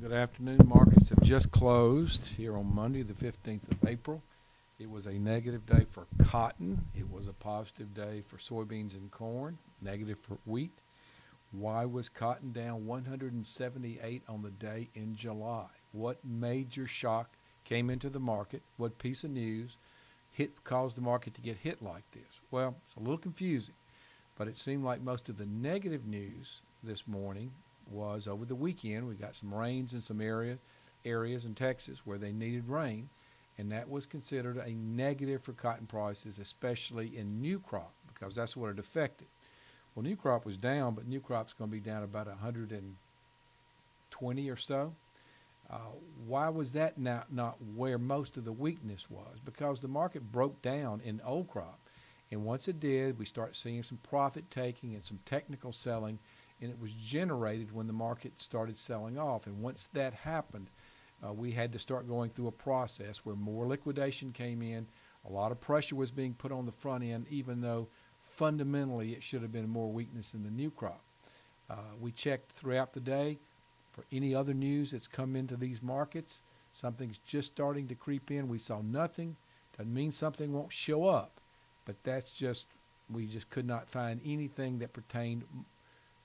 Good afternoon. Markets have just closed here on Monday, the 15th of April. It was a negative day for cotton. It was a positive day for soybeans and corn, negative for wheat. Why was cotton down 178 on the day in July? What major shock came into the market? What piece of news caused the market to get hit like this? Well, it's a little confusing, but it seemed like most of the negative news this morning was over the weekend. We got some rains in some areas in Texas where they needed rain, and that was considered a negative for cotton prices, especially in new crop, because that's what it affected. Well, new crop was down, but new crop's going to be down about 120 or so. Why was that not where most of the weakness was? Because the market broke down in old crop, and once it did, we start seeing some profit taking and some technical selling, and it was generated when the market started selling off. And once that happened, we had to start going through a process where more liquidation came in. A lot of pressure was being put on the front end, even though fundamentally it should have been more weakness in the new crop. We checked throughout the day for any other news that's come into these markets. Something's just starting to creep in. We saw nothing. Doesn't mean something won't show up, but we just could not find anything that pertained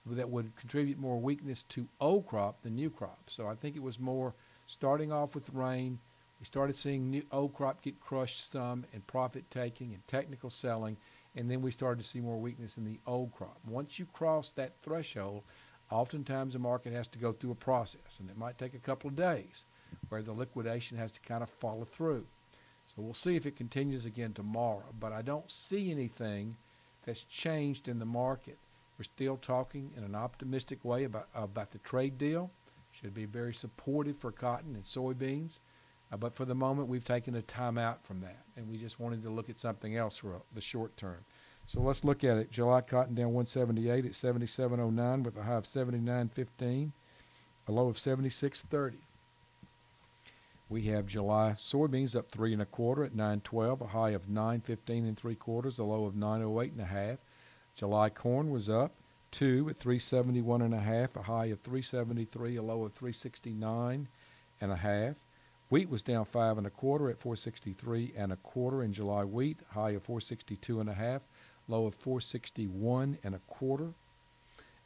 that would contribute more weakness to old crop than new crop. So I think it was more starting off with rain. We started seeing old crop get crushed some and profit taking and technical selling, and then we started to see more weakness in the old crop. Once you cross that threshold, oftentimes the market has to go through a process, and it might take a couple of days where the liquidation has to kind of follow through. So we'll see if it continues again tomorrow, but I don't see anything that's changed in the market. We're still talking in an optimistic way about the trade deal. Should be very supportive for cotton and soybeans. But for the moment, we've taken a time out from that, and we just wanted to look at something else for the short term. So let's look at it. July cotton down 178 at 77.09 with a high of 79.15, a low of 76.30. We have July soybeans up 3 1/4 at 9.12, a high of 9.15 3/4, a low of 9.08 1/2. July corn was up 2 at 371 1/2, a high of 373, a low of 369 1/2. Wheat was down 5 1/4 at 463 1/4 in July wheat, high of 462 1/2, low of 461 1/4.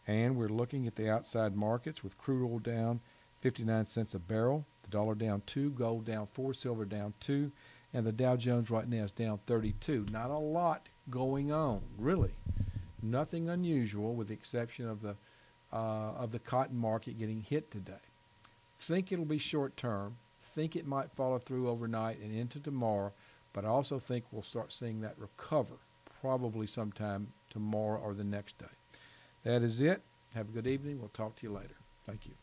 And we're looking at the outside markets with crude oil down 59 cents a barrel, the dollar down 2, gold down 4, silver down 2, and the Dow Jones right now is down 32. Not a lot going on, really. Nothing unusual with the exception of the cotton market getting hit today. Think it'll be short term. Think it might follow through overnight and into tomorrow, but I also think we'll start seeing that recover probably sometime tomorrow or the next day. That is it. Have a good evening. We'll talk to you later. Thank you.